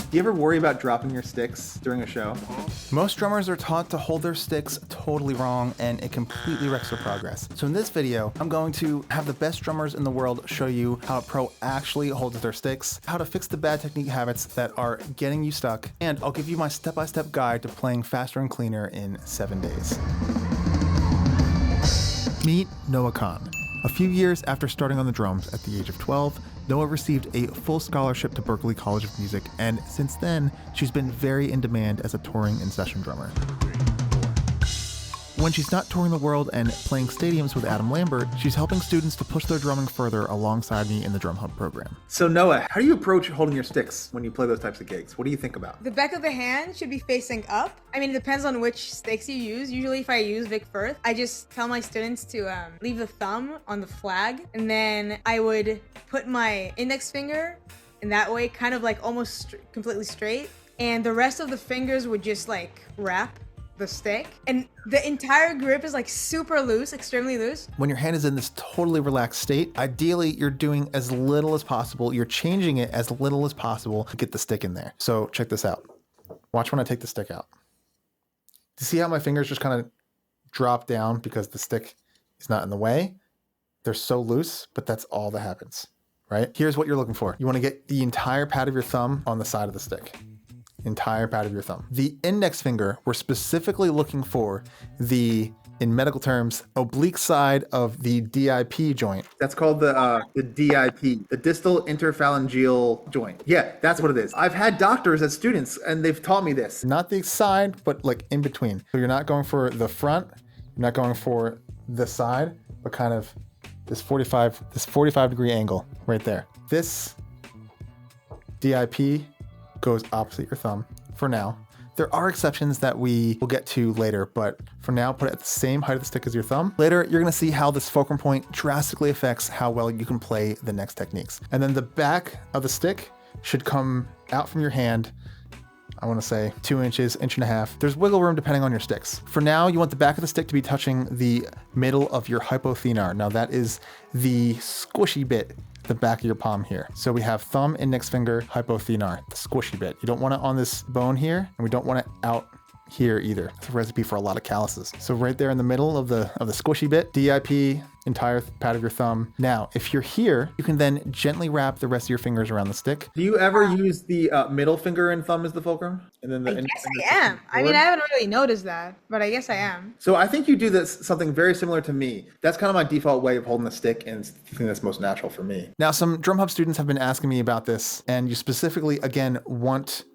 Do you ever worry about dropping your sticks during a show? Most drummers are taught to hold their sticks totally wrong, and it completely wrecks their progress. So in this video, I'm going to have the best drummers in the world show you how a pro actually holds their sticks, how to fix the bad technique habits that are getting you stuck, and I'll give you my step-by-step guide to playing faster and cleaner in 7 days. Meet Noah Kahn. A few years after starting on the drums at the age of 12, Noah received a full scholarship to Berklee College of Music, and since then, she's been very in demand as a touring and session drummer. When she's not touring the world and playing stadiums with Adam Lambert, she's helping students to push their drumming further alongside me in the Drum Hub program. So Noah, how do you approach holding your sticks when you play those types of gigs? What do you think about? The back of the hand should be facing up. I mean, it depends on which sticks you use. Usually if I use Vic Firth, I just tell my students to leave the thumb on the flag, and then I would put my index finger in that way, kind of like almost completely straight, and the rest of the fingers would just like wrap the stick, and the entire grip is like super loose, extremely loose. When your hand is in this totally relaxed state, ideally you're doing as little as possible. You're changing it as little as possible to get the stick in there. So check this out. Watch when I take the stick out. Do you see how my fingers just kind of drop down because the stick is not in the way? They're so loose, but that's all that happens, right? Here's what you're looking for. You want to get the entire pad of your thumb on the side of the stick. Entire pad of your thumb. The index finger, we're specifically looking for the, in medical terms, oblique side of the DIP joint. That's called the DIP, the distal interphalangeal joint. Yeah, that's what it is. I've had doctors as students and they've taught me this. Not the side, but like in between. So you're not going for the front, you're not going for the side, but kind of this 45 degree angle right there. This DIP goes opposite your thumb for now. There are exceptions that we will get to later, but for now, put it at the same height of the stick as your thumb. Later, you're gonna see how this fulcrum point drastically affects how well you can play the next techniques. And then the back of the stick should come out from your hand, I wanna say 2 inches, 1.5 inches. There's wiggle room depending on your sticks. For now, you want the back of the stick to be touching the middle of your hypothenar. Now that is the squishy bit, the back of your palm here. So we have thumb, index finger, hypothenar, the squishy bit. You don't want it on this bone here, and we don't want it out here either. It's a recipe for a lot of calluses. So right there in the middle of the squishy bit, DIP, entire pad of your thumb. Now, if you're here, you can then gently wrap the rest of your fingers around the stick. Do you ever use the middle finger and thumb as the fulcrum? And then I guess I am. I mean, I haven't really noticed that, but I guess I am. So I think you do this something very similar to me. That's kind of my default way of holding the stick, and it's the thing that's most natural for me. Now, some Drum Hub students have been asking me about this, and you specifically, again, want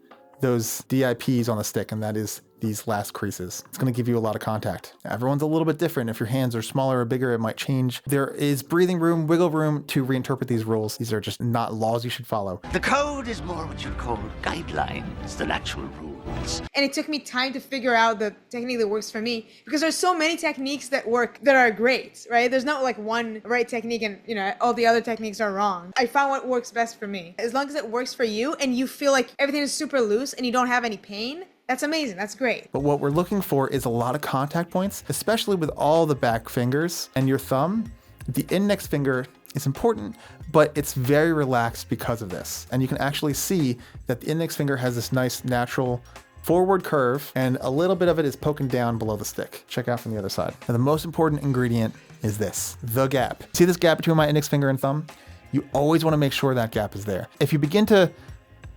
those DIPs on the stick, and that is these last creases. It's going to give you a lot of contact. Everyone's a little bit different. If your hands are smaller or bigger, it might change. There is breathing room, wiggle room to reinterpret these rules. These are just not laws you should follow. The code is more what you'd call guidelines than actual rules. And it took me time to figure out the technique that works for me, because there's so many techniques that work that are great, right? There's not like one right technique and, you know, all the other techniques are wrong. I found what works best for me. As long as it works for you and you feel like everything is super loose and you don't have any pain, that's amazing. That's great. But what we're looking for is a lot of contact points, especially with all the back fingers and your thumb. The index finger is important, but it's very relaxed because of this. And you can actually see that the index finger has this nice natural forward curve, and a little bit of it is poking down below the stick. Check out from the other side. Now, the most important ingredient is this, the gap. See this gap between my index finger and thumb? You always want to make sure that gap is there. If you begin to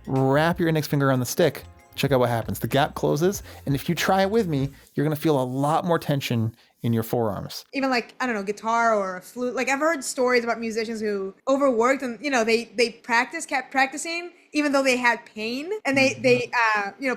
wrap your index finger on the stick, check out what happens. The gap closes, and if you try it with me, you're gonna feel a lot more tension in your forearms. Even like, I don't know, guitar or a flute. Like I've heard stories about musicians who overworked and, you know, they kept practicing even though they had pain, and they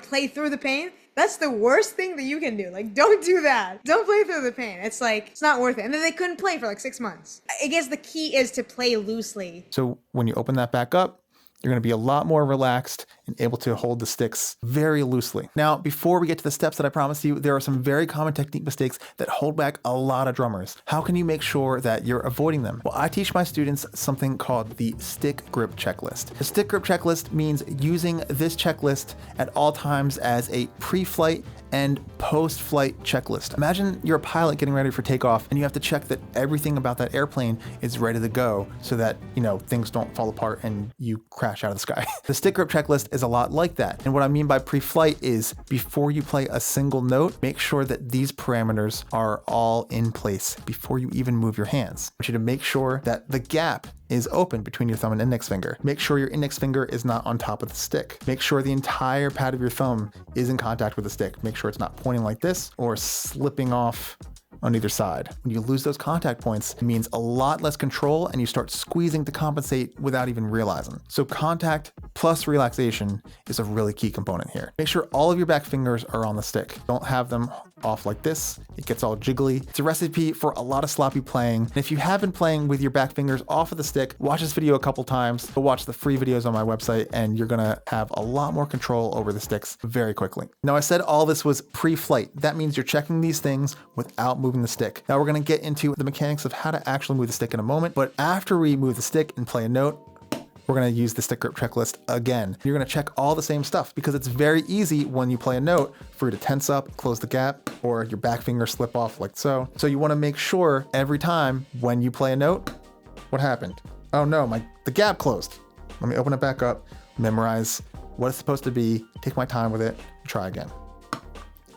play through the pain. That's the worst thing that you can do. Like, don't do that. Don't play through the pain. It's like, it's not worth it. And then they couldn't play for like 6 months. I guess the key is to play loosely. So when you open that back up, you're going to be a lot more relaxed and able to hold the sticks very loosely. Now, before we get to the steps that I promised you, there are some very common technique mistakes that hold back a lot of drummers. How can you make sure that you're avoiding them? Well, I teach my students something called the stick grip checklist. The stick grip checklist means using this checklist at all times as a pre-flight and post-flight checklist. Imagine you're a pilot getting ready for takeoff and you have to check that everything about that airplane is ready to go so that, things don't fall apart and you crash out of the sky. The stick grip checklist is is a lot like that. And what I mean by pre-flight is before you play a single note, make sure that these parameters are all in place before you even move your hands. I want you to make sure that the gap is open between your thumb and index finger. Make sure your index finger is not on top of the stick. Make sure the entire pad of your thumb is in contact with the stick. Make sure it's not pointing like this or slipping off on either side. When you lose those contact points, it means a lot less control and you start squeezing to compensate without even realizing. So contact plus relaxation is a really key component here. Make sure all of your back fingers are on the stick. Don't have them off like this. It gets all jiggly. It's a recipe for a lot of sloppy playing. And if you have been playing with your back fingers off of the stick, watch this video a couple times. Go watch the free videos on my website and you're gonna have a lot more control over the sticks very quickly. Now I said all this was pre-flight. That means you're checking these things without moving the stick. Now we're gonna get into the mechanics of how to actually move the stick in a moment, but after we move the stick and play a note, we're gonna use the stick grip checklist again. You're gonna check all the same stuff because it's very easy when you play a note for you to tense up, close the gap, or your back finger slip off like so. So you wanna make sure every time when you play a note, what happened? Oh no, the gap closed. Let me open it back up, memorize what it's supposed to be, take my time with it, try again.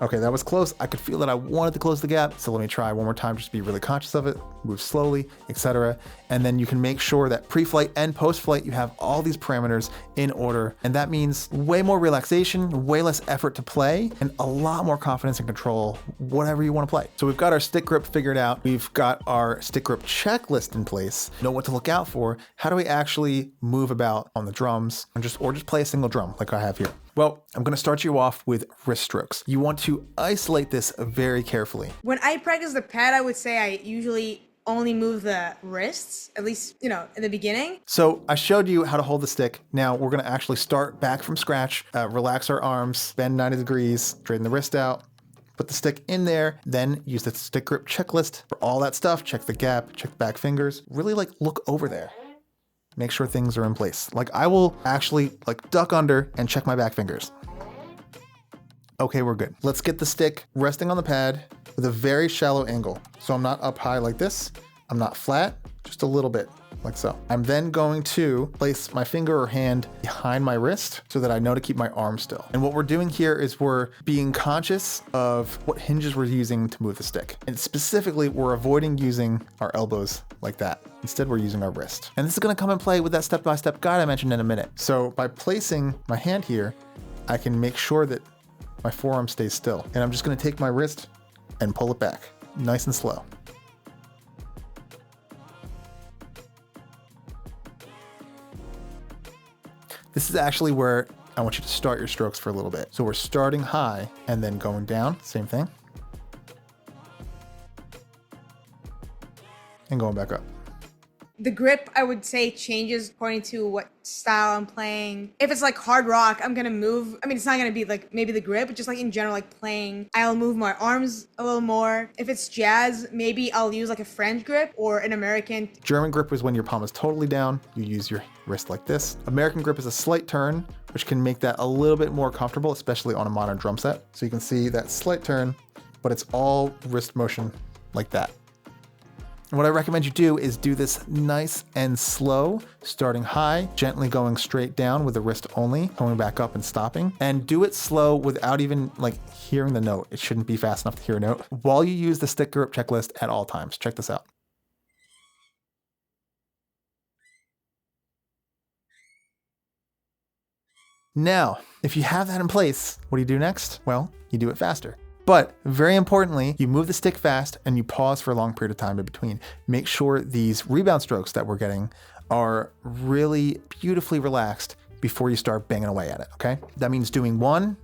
Okay, that was close. I could feel that I wanted to close the gap. So let me try one more time, just be really conscious of it, move slowly, etc. And then you can make sure that pre-flight and post-flight, you have all these parameters in order. And that means way more relaxation, way less effort to play, and a lot more confidence and control, whatever you want to play. So we've got our stick grip figured out. We've got our stick grip checklist in place, know what to look out for. How do we actually move about on the drums and just play a single drum like I have here? Well, I'm going to start you off with wrist strokes. You want to isolate this very carefully. When I practice the pad, I would say I usually only move the wrists, at least, in the beginning. So I showed you how to hold the stick. Now we're going to actually start back from scratch, relax our arms, bend 90 degrees, straighten the wrist out, put the stick in there, then use the stick grip checklist for all that stuff. Check the gap, check the back fingers, really look over there. Make sure things are in place. I will actually duck under and check my back fingers. Okay, we're good. Let's get the stick resting on the pad with a very shallow angle. So I'm not up high like this. I'm not flat, just a little bit like so. I'm then going to place my finger or hand behind my wrist so that I know to keep my arm still. And what we're doing here is we're being conscious of what hinges we're using to move the stick. And specifically, we're avoiding using our elbows like that. Instead, we're using our wrist. And this is gonna come in play with that step-by-step guide I mentioned in a minute. So by placing my hand here, I can make sure that my forearm stays still. And I'm just gonna take my wrist and pull it back, nice and slow. This is actually where I want you to start your strokes for a little bit. So we're starting high and then going down, same thing. And going back up. The grip, I would say, changes according to what style I'm playing. If it's hard rock, I'm gonna move. I mean, it's not gonna be maybe the grip, but just in general, playing, I'll move my arms a little more. If it's jazz, maybe I'll use a French grip or an American. German grip is when your palm is totally down. You use your wrist like this. American grip is a slight turn, which can make that a little bit more comfortable, especially on a modern drum set. So you can see that slight turn, but it's all wrist motion like that. And what I recommend you do is do this nice and slow, starting high, gently going straight down with the wrist only, coming back up and stopping, and do it slow without even hearing the note. It shouldn't be fast enough to hear a note while you use the stick grip checklist at all times. Check this out. Now, if you have that in place, what do you do next? Well, you do it faster. But very importantly, you move the stick fast and you pause for a long period of time in between. Make sure these rebound strokes that we're getting are really beautifully relaxed before you start banging away at it, okay? That means doing one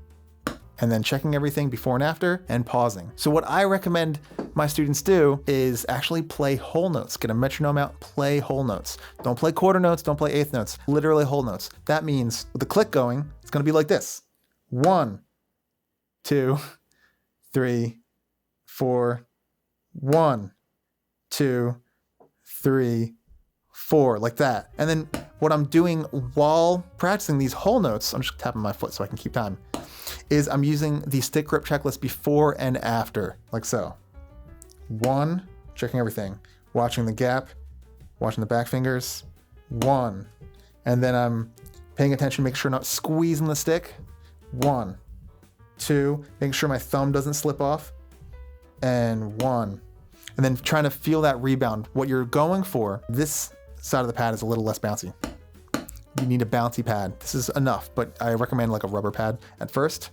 and then checking everything before and after and pausing. So what I recommend my students do is actually play whole notes. Get a metronome out, play whole notes. Don't play quarter notes, don't play eighth notes, literally whole notes. That means with the click going, it's gonna be like this. 1, 2, 3, 4, 1, 2, 3, 4, like that. And then what I'm doing while practicing these whole notes, I'm just tapping my foot so I can keep time, is I'm using the stick grip checklist before and after, like so. 1, checking everything, watching the gap, watching the back fingers, 1, and then I'm Paying attention, make sure not squeezing the stick. 1, 2, making sure my thumb doesn't slip off. And 1. And then trying to feel that rebound. What you're going for, this side of the pad is a little less bouncy. You need a bouncy pad. This is enough, but I recommend like a rubber pad at first.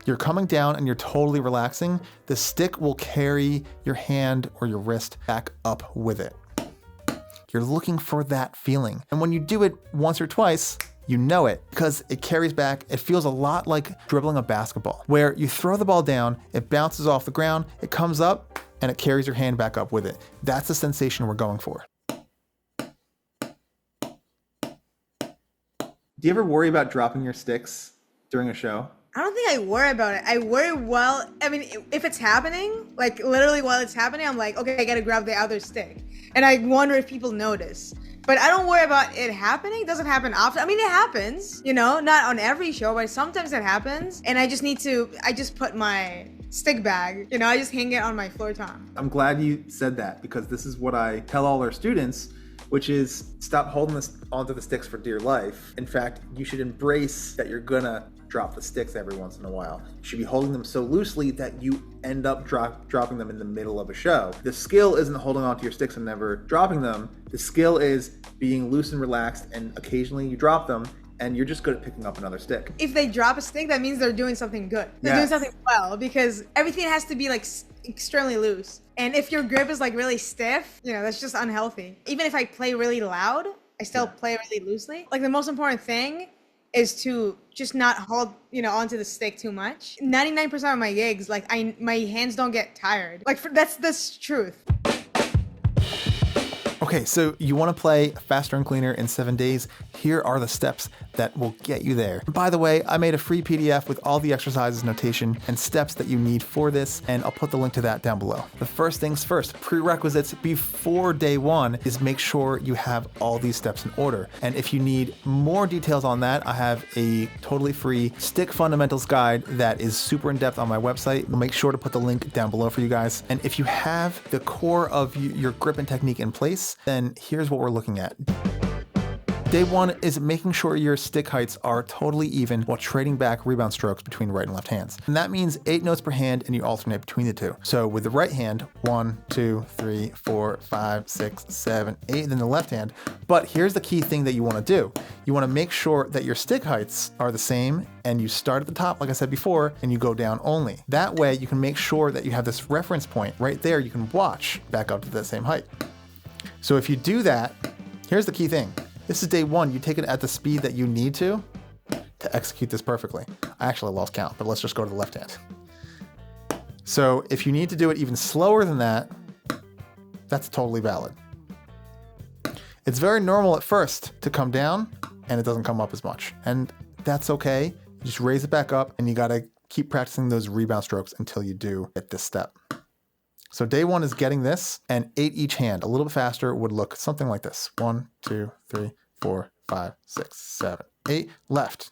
You're coming down and you're totally relaxing. The stick will carry your hand or your wrist back up with it. You're looking for that feeling. And when you do it once or twice, you know it because it carries back. It feels a lot like dribbling a basketball, where you throw the ball down, it bounces off the ground, it comes up, and it carries your hand back up with it. That's the sensation we're going for. Do you ever worry about dropping your sticks during a show? I don't think I worry about it. I worry if it's happening, like literally while it's happening, I'm like, okay, I gotta grab the other stick. And I wonder if people notice. But I don't worry about it happening. It doesn't happen often. I mean, it happens, not on every show, but sometimes it happens. And I just put my stick bag, I just hang it on my floor tom. I'm glad you said that because this is what I tell all our students, which is stop holding onto the sticks for dear life. In fact, you should embrace that you're gonna drop the sticks every once in a while. You should be holding them so loosely that you end up dropping them in the middle of a show. The skill isn't holding onto your sticks and never dropping them. The skill is being loose and relaxed, and occasionally you drop them and you're just good at picking up another stick. If they drop a stick, that means they're doing something good. They're Yes. doing something well, because everything has to be like extremely loose. And if your grip is like really stiff, that's just unhealthy. Even if I play really loud, I still play really loosely. Like the most important thing is to just not hold, onto the stick too much. 99% of my gigs, like my hands don't get tired. Like that's the truth. Okay, so you want to play faster and cleaner in 7 days. Here are the steps that will get you there. By the way, I made a free PDF with all the exercises, notation, and steps that you need for this, and I'll put the link to that down below. The first things first, prerequisites before day 1 is make sure you have all these steps in order. And if you need more details on that, I have a totally free stick fundamentals guide that is super in-depth on my website. I'll make sure to put the link down below for you guys. And if you have the core of your grip and technique in place, then here's what we're looking at. Day 1 is making sure your stick heights are totally even while trading back rebound strokes between right and left hands. And that means 8 notes per hand and you alternate between the two. So with the right hand, 1, 2, 3, 4, 5, 6, 7, 8, and then the left hand. But here's the key thing that you want to do. You want to make sure that your stick heights are the same and you start at the top, like I said before, and you go down only. That way you can make sure that you have this reference point right there you can watch back up to the same height. So if you do that, here's the key thing. This is day 1. You take it at the speed that you need to execute this perfectly. I actually lost count, but let's just go to the left hand. So if you need to do it even slower than that, that's totally valid. It's very normal at first to come down and it doesn't come up as much. And that's okay. You just raise it back up and you got to keep practicing those rebound strokes until you do at this step. So day 1 is getting this, and 8 each hand. A little bit faster would look something like this. 1, 2, 3, 4, 5, 6, 7, 8. Left.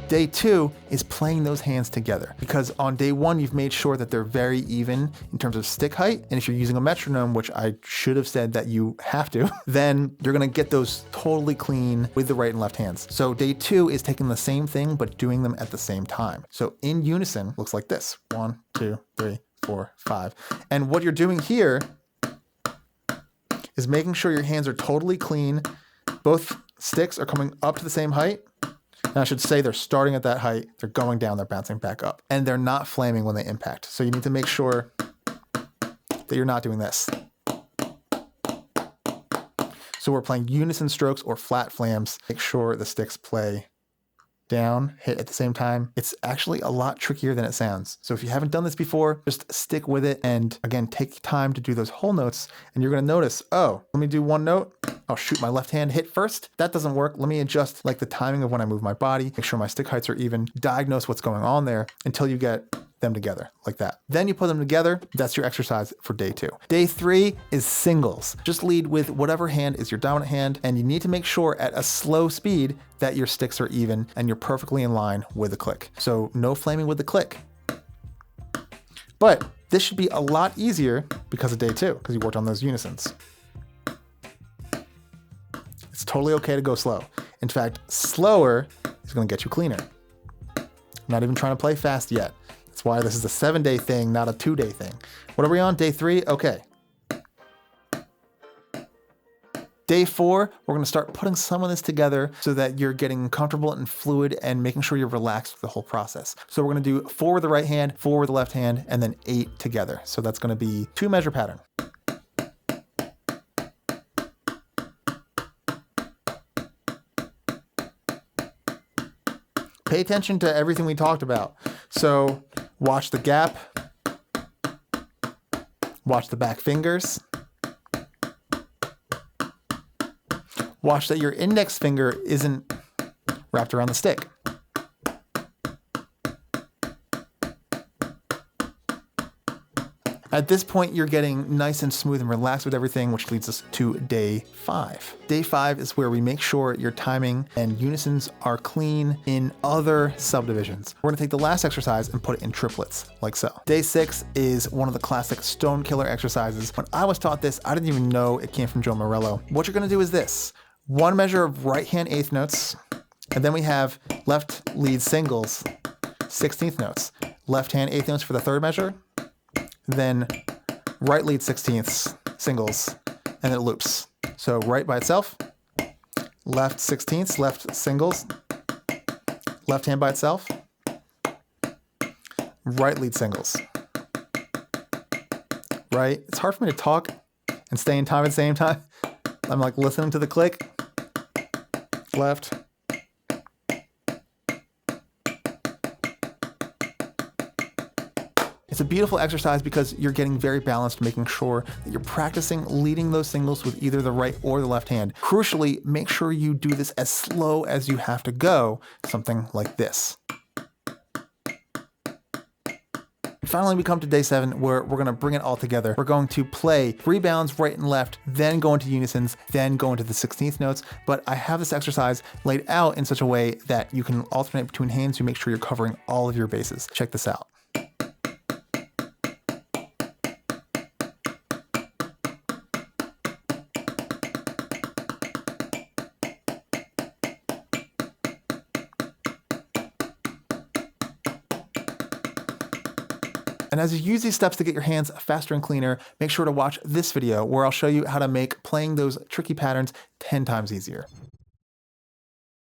Day 2 is playing those hands together, because on day 1 you've made sure that they're very even in terms of stick height, and if you're using a metronome, which I should have said that you have to, then you're gonna get those totally clean with the right and left hands. So day 2 is taking the same thing but doing them at the same time. So in unison looks like this: 1, 2, 3, 4, 5. And what you're doing here is making sure your hands are totally clean. Both sticks are coming up to the same height. And I should say they're starting at that height, they're going down, they're bouncing back up, and they're not flaming when they impact. So you need to make sure that you're not doing this. So we're playing unison strokes or flat flams. Make sure the sticks play down, hit at the same time. It's actually a lot trickier than it sounds. So if you haven't done this before, just stick with it. And again, take time to do those whole notes. And you're gonna notice, oh, let me do one note. I'll shoot my left hand hit first. That doesn't work. Let me adjust like the timing of when I move my body, make sure my stick heights are even, diagnose what's going on there until you get them together like that. Then you put them together. That's your exercise for day 2. Day 3 is singles. Just lead with whatever hand is your dominant hand, and you need to make sure at a slow speed that your sticks are even and you're perfectly in line with the click. So no flaming with the click. But this should be a lot easier because of day 2, because you worked on those unisons. It's totally okay to go slow. In fact, slower is going to get you cleaner. I'm not even trying to play fast yet. That's why this is a 7-day thing, not a 2-day thing. What are we on? Day 3? Okay. Day 4, we're going to start putting some of this together so that you're getting comfortable and fluid and making sure you're relaxed with the whole process. So we're going to do 4 with the right hand, 4 with the left hand, and then 8 together. So that's going to be 2 measure pattern. Pay attention to everything we talked about. So watch the gap, watch the back fingers, watch that your index finger isn't wrapped around the stick. At this point, you're getting nice and smooth and relaxed with everything, which leads us to day 5. Day 5 is where we make sure your timing and unisons are clean in other subdivisions. We're gonna take the last exercise and put it in triplets, like so. Day 6 is one of the classic stone killer exercises. When I was taught this, I didn't even know it came from Joe Morello. What you're gonna do is this: 1 measure of right hand 8th notes, and then we have left lead singles, 16th notes. Left hand 8th notes for the 3rd measure, then right lead 16ths singles, and then it loops. So right by itself, left 16ths, left singles, left hand by itself, right lead singles. Right? It's hard for me to talk and stay in time at the same time. I'm like listening to the click. Left. It's a beautiful exercise because you're getting very balanced, making sure that you're practicing leading those singles with either the right or the left hand. Crucially, make sure you do this as slow as you have to go, something like this. Finally, we come to day 7 where we're going to bring it all together. We're going to play rebounds right and left, then go into unisons, then go into the 16th notes. But I have this exercise laid out in such a way that you can alternate between hands to make sure you're covering all of your bases. Check this out. And as you use these steps to get your hands faster and cleaner, make sure to watch this video where I'll show you how to make playing those tricky patterns 10 times easier.